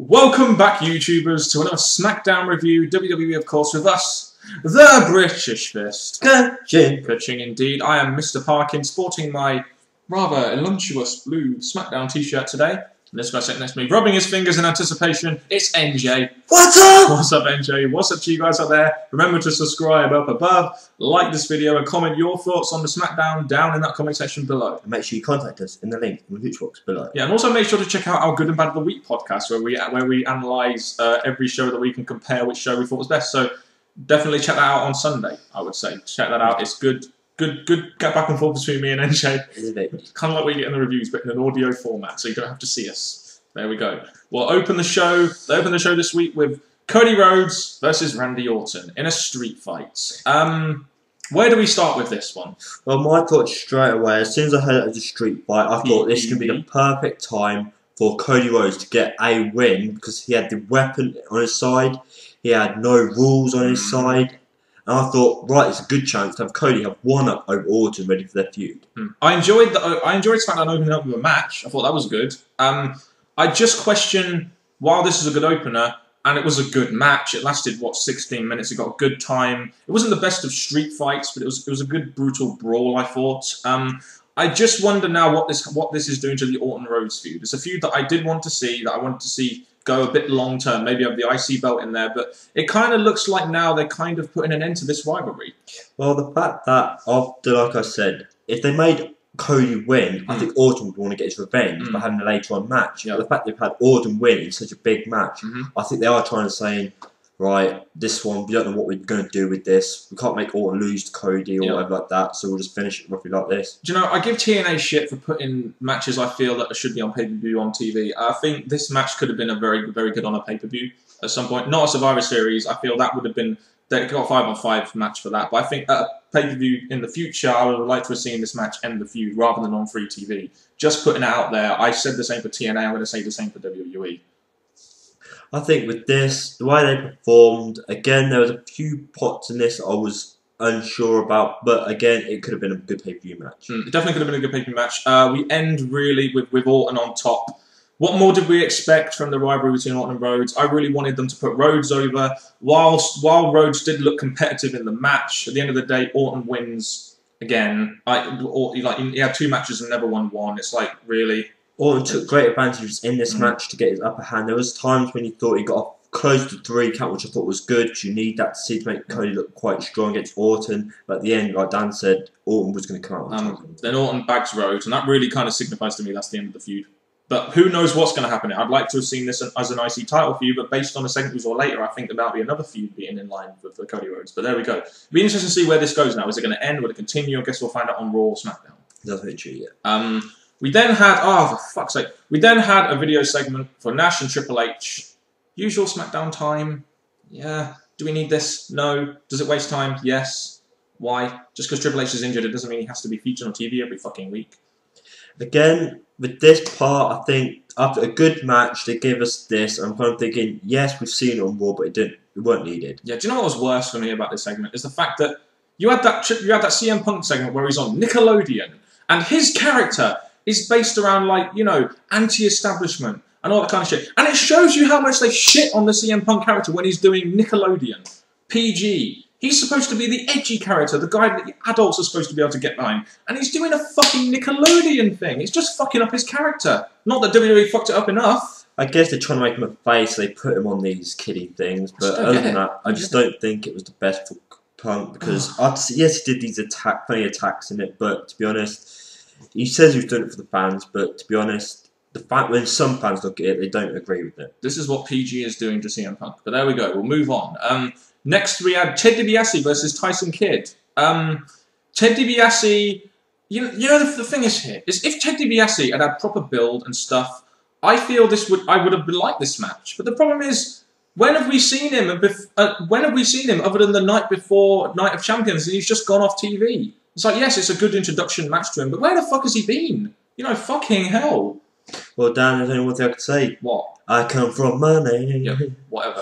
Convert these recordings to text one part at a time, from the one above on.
Welcome back, YouTubers, to another Smackdown review. WWE, of course, with us, the British Fist. Ka-ching indeed. I am Mr. Parkin, sporting my rather illustrious blue Smackdown t-shirt today. And this guy sitting next to me, rubbing his fingers in anticipation, it's NJ. What's up? What's up, NJ? What's up to you guys out there? Remember to subscribe up above, like this video, and comment your thoughts on the Smackdown down in that comment section below. And make sure you contact us in the link in the description box below. Yeah, and also make sure to check out our Good and Bad of the Week podcast, where we analyse every show of the week and compare which show we thought was best. So definitely check that out on Sunday, I would say. Check that out. It's good get back and forth between me and NJ. Isn't it? Kind of like we get in the reviews, but in an audio format, so you don't have to see us. There we go. We'll open the show. They open the show this week with Cody Rhodes versus Randy Orton in a street fight. Where do we start with this one? Well, my thoughts straight away, as soon as I heard it was a street fight, I thought this could be the perfect time for Cody Rhodes to get a win because he had the weapon on his side, he had no rules on his side. And I thought, right, it's a good chance to have Cody have one up over Orton ready for their feud. I enjoyed SmackDown opening up with a match. I thought that was good. I just question, while this is a good opener, and it was a good match, it lasted, what, 16 minutes, it got a good time. It wasn't the best of street fights, but it was a good, brutal brawl, I thought. I just wonder now what this is doing to the Orton-Rhodes feud. It's a feud that I did want to see, that I wanted to see go a bit long-term, maybe have the IC belt in there, but it kind of looks like now they're kind of putting an end to this rivalry. Well, the fact that, after, like I said, if they made Cody win, I think Orton would want to get his revenge by having a later on match. Yeah. The fact they've had Orton win in such a big match, I think they are trying to say, right, this one, we don't know what we're going to do with this. We can't make Orton lose to Cody or whatever like that, so we'll just finish it roughly like this. Do you know, I give TNA shit for putting matches I feel that should be on pay-per-view on TV. I think this match could have been a very, very good on a pay-per-view at some point. Not a Survivor Series. I feel that would have been... They got a 5-on-5 match for that, but I think at a pay-per-view in the future, I would like to have seen this match end the feud rather than on free TV. Just putting it out there. I said the same for TNA. I'm going to say the same for WWE. I think with this, the way they performed, again, there was a few pots in this I was unsure about, but again, it could have been a good pay-per-view match. It definitely could have been a good pay-per-view match. We end really with Orton on top. What more did we expect from the rivalry between Orton and Rhodes? I really wanted them to put Rhodes over. While Rhodes did look competitive in the match, at the end of the day, Orton wins again. He had 2 matches and never won one. It's like, really? Orton took great advantages in this match to get his upper hand. There was times when you thought he got close to 3 count, which I thought was good, because you need that to see to make Cody look quite strong against Orton. But at the end, like Dan said, Orton was going to come out on top. Then Orton bags Rhodes, and that really kind of signifies to me that's the end of the feud. But who knows what's going to happen? I'd like to have seen this as an IC title feud, but based on the segment we saw later, I think there might be another feud being in line with the Cody Rhodes. But there we go. It'll be interesting to see where this goes now. Is it going to end? Will it continue? I guess we'll find out on Raw or SmackDown. That's very true, yeah. We then had, oh, for fuck's sake, we then had a video segment for Nash and Triple H. Usual SmackDown time. Yeah. Do we need this? No. Does it waste time? Yes. Why? Just because Triple H is injured, it doesn't mean he has to be featured on TV every fucking week. Again, with this part, I think after a good match, they gave us this. I'm kind of thinking, yes, we've seen it on Raw, but it weren't needed. Yeah, do you know what was worse for me about this segment? Is the fact that you had that CM Punk segment where he's on Nickelodeon, and his character is based around, like, you know, anti-establishment and all that kind of shit. And it shows you how much they shit on the CM Punk character when he's doing Nickelodeon, PG. He's supposed to be the edgy character, the guy that the adults are supposed to be able to get behind. And he's doing a fucking Nickelodeon thing. It's just fucking up his character. Not that WWE fucked it up enough. I guess they're trying to make him a face, so they put him on these kiddie things. But other than that, I just don't think it was the best for Punk. Because, yes, he did these funny attacks in it, but to be honest, he says he was doing it for the fans, but to be honest, when some fans look at it, they don't agree with it. This is what PG is doing to CM Punk. But there we go. We'll move on. Next, we had Ted DiBiase versus Tyson Kidd. Ted DiBiase, you know the thing is here, is if Ted DiBiase had proper build and stuff, I feel I would have liked this match. But the problem is, when have we seen him? Other than the night before Night of Champions, and he's just gone off TV? It's like, yes, it's a good introduction match to him, but where the fuck has he been? You know, fucking hell. Well, Dan, there's only one thing I could say. What? I come from money. Yeah, whatever.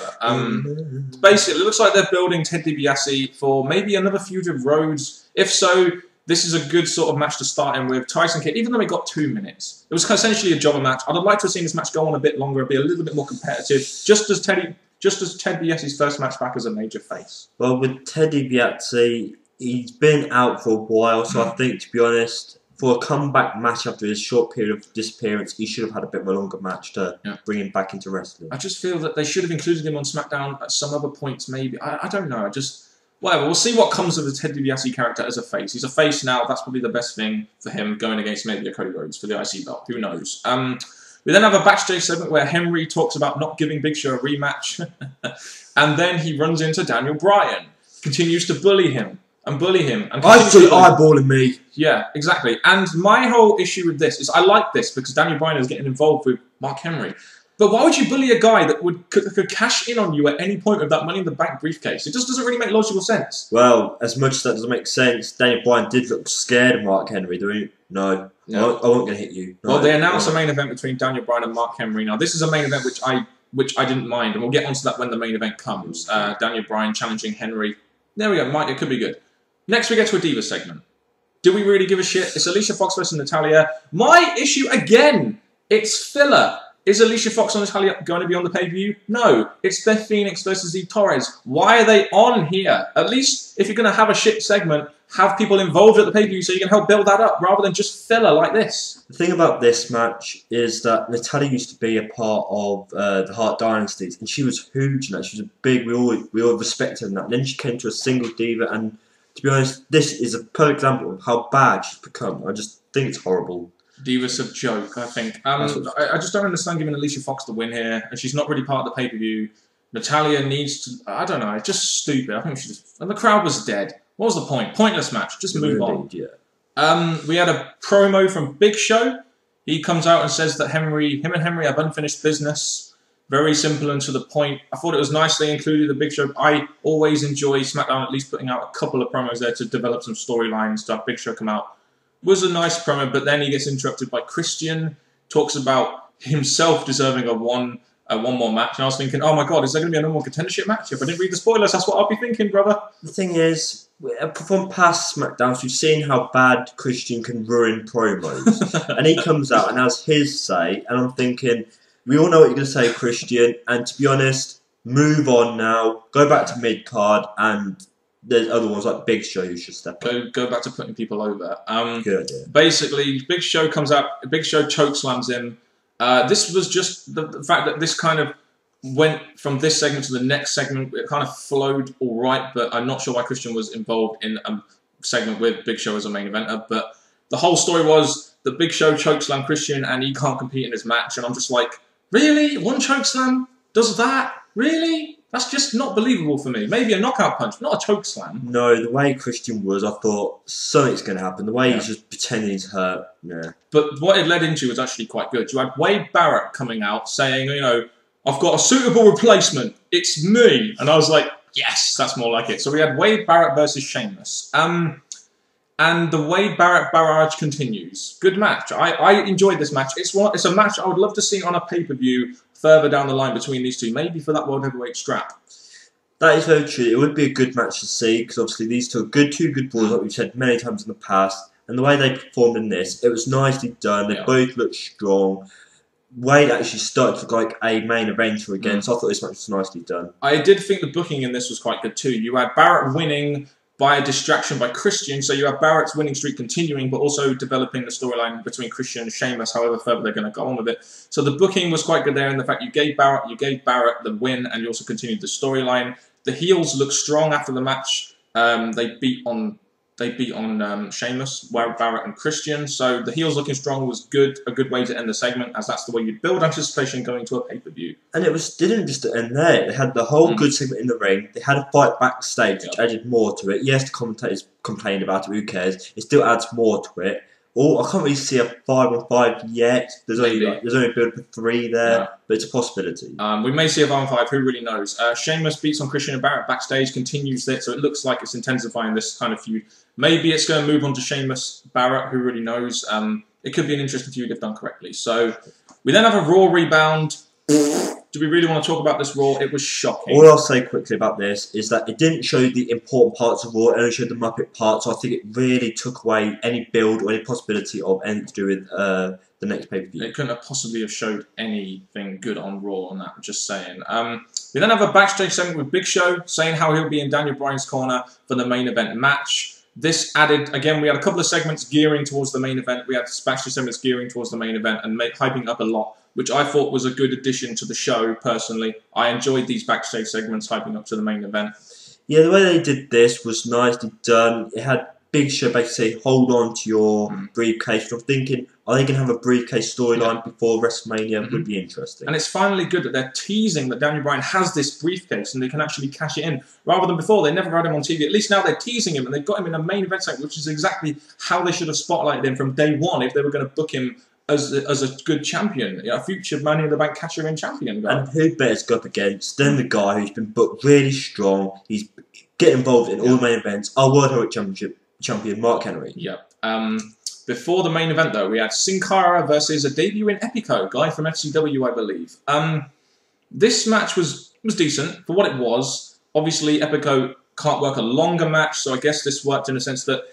Basically, it looks like they're building Ted DiBiase for maybe another feud with Rhodes. If so, this is a good sort of match to start in with. Tyson Kidd, even though it got 2 minutes, it was essentially a jobber match. I'd have liked to have seen this match go on a bit longer, be a little bit more competitive, just as Ted DiBiase's first match back as a major face. Well, with Ted DiBiase, he's been out for a while, so I think, to be honest, for a comeback match after his short period of disappearance, he should have had a bit of a longer match to bring him back into wrestling. I just feel that they should have included him on SmackDown at some other points, maybe. I don't know. Whatever. We'll see what comes of the Ted DiBiase character as a face. He's a face now. That's probably the best thing for him, going against maybe a Cody Rhodes for the IC belt. Who knows? We then have a backstage segment where Henry talks about not giving Big Show a rematch. And then he runs into Daniel Bryan. Continues to bully him. And bully him. And I see eyeballing me. Yeah, exactly. And my whole issue with this is I like this because Daniel Bryan is getting involved with Mark Henry. But why would you bully a guy that could cash in on you at any point with that Money in the Bank briefcase? It just doesn't really make logical sense. Well, as much as that doesn't make sense, Daniel Bryan did look scared of Mark Henry, do he? No. I won't going to hit you. No, well, they announced a main event between Daniel Bryan and Mark Henry. Now, this is a main event which I didn't mind, and we'll get onto that when the main event comes. Daniel Bryan challenging Henry. There we go. It could be good. Next, we get to a Divas segment. Do we really give a shit? It's Alicia Fox versus Natalya. My issue again, it's filler. Is Alicia Fox and Natalya going to be on the pay-per-view? No. It's Beth Phoenix versus Eve Torres. Why are they on here? At least, if you're going to have a shit segment, have people involved at the pay-per-view so you can help build that up, rather than just filler like this. The thing about this match is that Natalya used to be a part of the Hart Dynasties, and she was huge in that. She was a big, we all respected her in that. And then she came to a single diva, and to be honest, this is a perfect example of how bad she's become. I just think it's horrible. Divas of joke, I think. I just don't understand giving Alicia Fox the win here, and she's not really part of the pay-per-view. Natalya needs to... I don't know, it's just stupid. I think she just... And the crowd was dead. What was the point? Pointless match. Just move on. Yeah. We had a promo from Big Show. He comes out and says that him and Henry have unfinished business. Very simple and to the point. I thought it was nice they included the Big Show. I always enjoy SmackDown at least putting out a couple of promos there to develop some storylines, to have Big Show come out. Was a nice promo, but then he gets interrupted by Christian, talks about himself deserving a one more match, and I was thinking, oh my god, is there going to be a normal contendership match? If I didn't read the spoilers, that's what I'll be thinking, brother. The thing is, from past SmackDowns, we've seen how bad Christian can ruin promos. And he comes out and has his say, and I'm thinking, we all know what you're going to say, Christian, and to be honest, move on now, go back to mid-card, and there's other ones like Big Show who should step up. Go back to putting people over. Good idea. Basically, Big Show comes out, Big Show chokeslams him. This was just the fact that this kind of went from this segment to the next segment. It kind of flowed all right, but I'm not sure why Christian was involved in a segment with Big Show as a main eventer. But the whole story was that Big Show chokeslammed Christian and he can't compete in his match. And I'm just like, really? One chokeslam does that? Really? That's just not believable for me. Maybe a knockout punch, not a choke slam. No, the way Christian was, I thought something's going to happen. The way he's just pretending he's hurt, yeah. But what it led into was actually quite good. You had Wade Barrett coming out saying, you know, I've got a suitable replacement. It's me. And I was like, yes, that's more like it. So we had Wade Barrett versus Sheamus. And the Wade Barrett barrage continues. Good match. I enjoyed this match. It's a match I would love to see on a pay-per-view further down the line between these two. Maybe for that World Heavyweight strap. That is very true. It would be a good match to see because obviously these two are two good brawlers like we've said many times in the past. And the way they performed in this, it was nicely done. They both looked strong. Wade actually started to look like a main eventer again, so I thought this match was nicely done. I did think the booking in this was quite good too. You had Barrett winning by a distraction by Christian, so you have Barrett's winning streak continuing, but also developing the storyline between Christian and Sheamus, however further they're going to go on with it. So the booking was quite good there, and the fact you gave Barrett the win, and you also continued the storyline. The heels looked strong after the match. They beat on Sheamus, Barrett and Christian. So the heels looking strong was good, a good way to end the segment, as that's the way you build anticipation going to a pay-per-view. And it didn't just end there. They had the whole good segment in the ring. They had a fight backstage, which added more to it. Yes, the commentators complained about it. Who cares? It still adds more to it. I can't really see a 5-on-5 yet. There's only a build for 3 there, but it's a possibility. We may see a 5-on-5. Who really knows? Sheamus beats on Christian and Barrett backstage, continues it, so it looks like it's intensifying this kind of feud. Maybe it's going to move on to Sheamus Barrett. Who really knows? It could be an interesting feud if done correctly. So we then have a Raw Rebound. Do we really want to talk about this Raw? It was shocking. All I'll say quickly about this is that it didn't show the important parts of Raw, it only showed the Muppet parts. So I think it really took away any build or any possibility of anything to do with the next pay-per-view. It couldn't have possibly have showed anything good on Raw on that, just saying. We then have a backstage segment with Big Show saying how he'll be in Daniel Bryan's corner for the main event match. This added, again, we had a couple of segments gearing towards the main event. We had backstage segments gearing towards the main event and hyping up a lot, which I thought was a good addition to the show, personally. I enjoyed these backstage segments hyping up to the main event. Yeah, the way they did this was nicely done. It had Big Show basically say, hold on to your briefcase. I'm thinking, are they going to have a briefcase storyline before WrestleMania? Would be interesting. And it's finally good that they're teasing that Daniel Bryan has this briefcase and they can actually cash it in. Rather than before, they never had him on TV. At least now they're teasing him and they've got him in a main event segment, which is exactly how they should have spotlighted him from day one if they were going to book him as a good champion, a future Money in the Bank casher-in champion. And who better to go up against than the guy who's been booked really strong. He's getting involved in all the main events. Our World Heavyweight Championship champion, Mark Henry. Yep. Before the main event, though, we had Sin Cara versus a debut in Epico, guy from FCW, I believe. This match was decent for what it was. Obviously, Epico can't work a longer match, so I guess this worked in a sense that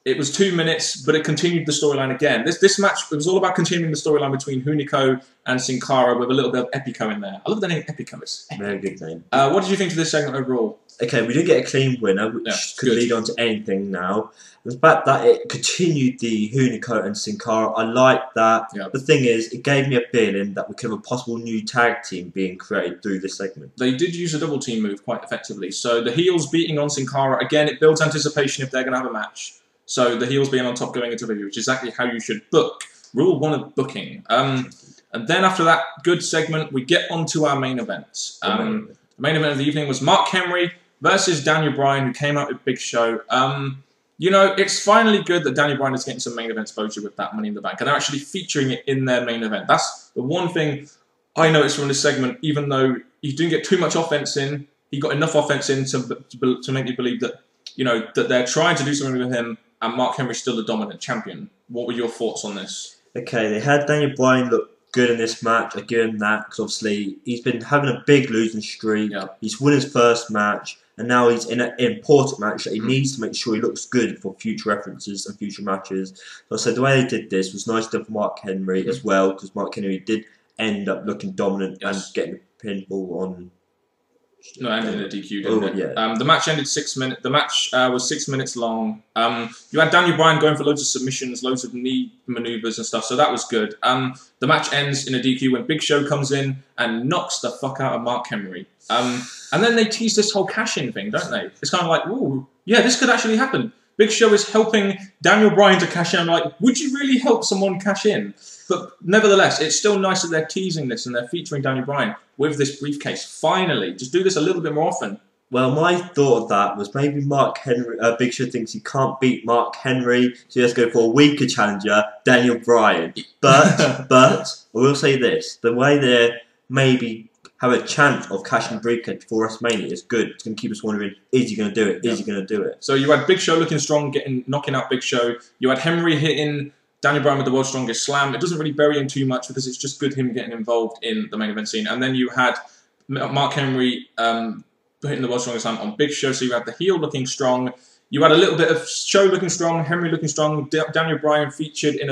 it was 2 minutes, but it continued the storyline again. This match, it was all about continuing the storyline between Hunico and Sin Cara with a little bit of Epico in there. I love the name Epico. It's epic. Very good name. What did you think of this segment overall? Okay, we didn't get a clean winner, which could lead on to anything now. The fact that it continued the Hunico and Sin Cara, I like that. Yep. The thing is, it gave me a feeling that we could have a possible new tag team being created through this segment. They did use a double team move quite effectively. So the heels beating on Sin Cara, again, it builds anticipation if they're going to have a match. So the heels being on top going into the video, which is exactly how you should book. Rule 1 of booking. And then after that good segment, we get onto our main event. The main event of the evening was Mark Henry versus Daniel Bryan, who came out with Big Show. You know, it's finally good that Daniel Bryan is getting some main event exposure with that Money in the Bank, and they're actually featuring it in their main event. That's the one thing I noticed from this segment. Even though he didn't get too much offense in, he got enough offense in to make me believe that, you know, that they're trying to do something with him, and Mark Henry's still the dominant champion. What were your thoughts on this? Okay, they had Daniel Bryan look good in this match. I give him that because obviously he's been having a big losing streak. Yep. He's won his first match, and now he's in an important match that he needs to make sure he looks good for future references and future matches. So I said the way they did this was nice done for Mark Henry as well, because Mark Henry did end up looking dominant and getting a pinfall on. No, ended in a DQ, didn't it? Yeah. The match ended 6 minutes. The match was 6 minutes long. You had Daniel Bryan going for loads of submissions, loads of knee maneuvers and stuff, so that was good. The match ends in a DQ when Big Show comes in and knocks the fuck out of Mark Henry. And then they tease this whole cash-in thing, don't they? It's kind of like, ooh, yeah, this could actually happen. Big Show is helping Daniel Bryan to cash in. I'm like, would you really help someone cash in? But nevertheless, it's still nice that they're teasing this and they're featuring Daniel Bryan with this briefcase. Finally, just do this a little bit more often. Well, my thought of that was maybe Mark Henry, Big Show thinks he can't beat Mark Henry, so he has to go for a weaker challenger, Daniel Bryan. But I will say this, the way they maybe have a chance of cashing briefcase before WrestleMania is good. It's going to keep us wondering, is he going to do it? Is he going to do it? So you had Big Show looking strong, knocking out Big Show. You had Henry hitting Daniel Bryan with the world's strongest slam. It doesn't really bury him too much because it's just good him getting involved in the main event scene. And then you had Mark Henry hitting the world's strongest slam on Big Show. So you had the heel looking strong. You had a little bit of Show looking strong, Henry looking strong. Daniel Bryan featured in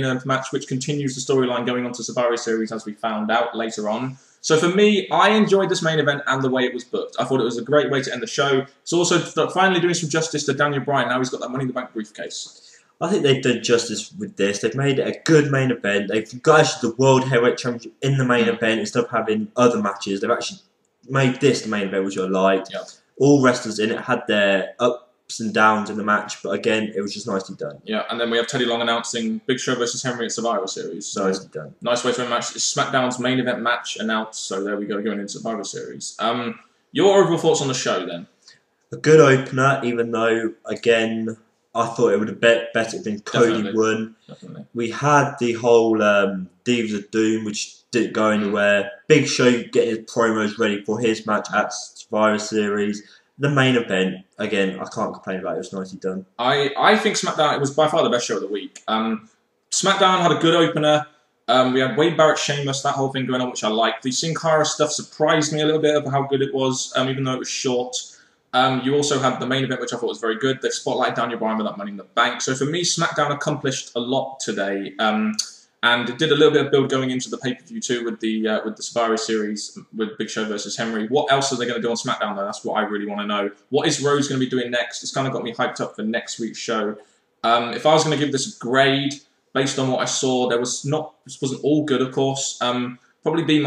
a match which continues the storyline going on to Survivor Series, as we found out later on. So for me, I enjoyed this main event and the way it was booked. I thought it was a great way to end the show. It's also finally doing some justice to Daniel Bryan. Now he's got that Money in the Bank briefcase. I think they've done justice with this. They've made it a good main event. They've got actually the World Heavyweight Championship in the main event instead of having other matches. They've actually made this the main event, which I liked. Yep. All wrestlers in it had their ups and downs in the match, but again, it was just nicely done. Yeah, and then we have Teddy Long announcing Big Show versus Henry at Survivor Series. So nicely done. Nice way to end the match. It's SmackDown's main event match announced, so there we go, going into Survivor Series. Your overall thoughts on the show then? A good opener, even though, again, I thought it would have better been Cody won. Definitely. We had the whole Divas of Doom, which didn't go anywhere. Big Show getting his promos ready for his match at Survivor Series. The main event, again, I can't complain about it. It was nicely done. I think SmackDown, it was by far the best show of the week. SmackDown had a good opener. We had Wade Barrett, Sheamus, that whole thing going on, which I liked. The Sin Cara stuff surprised me a little bit of how good it was, even though it was short. You also had the main event, which I thought was very good. They spotlighted Daniel Bryan with that Money in the Bank. So for me, SmackDown accomplished a lot today. And it did a little bit of build going into the pay-per-view too with the Survivor Series with Big Show versus Henry. What else are they going to do on SmackDown though? This what I really want to know. What is Rhodes going to be doing next? It's kind of got me hyped up for next week's show. If I was going to give this a grade based on what I saw, this wasn't all good, of course. Probably B-,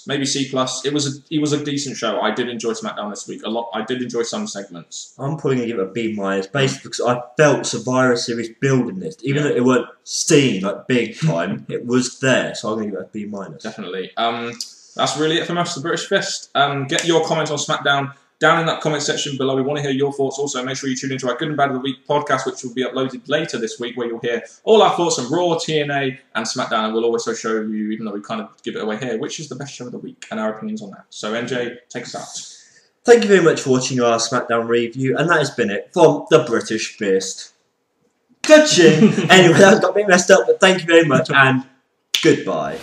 maybe C+. It was a decent show. I did enjoy SmackDown this week a lot. I did enjoy some segments. I'm probably going to give it a B-, basically because I felt Survivor Series building this. Even though it weren't seen like big time, it was there. So I'm going to give it a B-. Definitely. That's really it from us, the British Fist. Get your comments on SmackDown down in that comment section below. We want to hear your thoughts. Also, make sure you tune into our Good and Bad of the Week podcast, which will be uploaded later this week, where you'll hear all our thoughts on Raw, TNA, and SmackDown. And we'll also show you, even though we kind of give it away here, which is the best show of the week and our opinions on that. So, MJ, take us out. Thank you very much for watching our SmackDown review, and that has been it from the British Fist. Good. Anyway, that got a bit messed up, but thank you very much, and goodbye.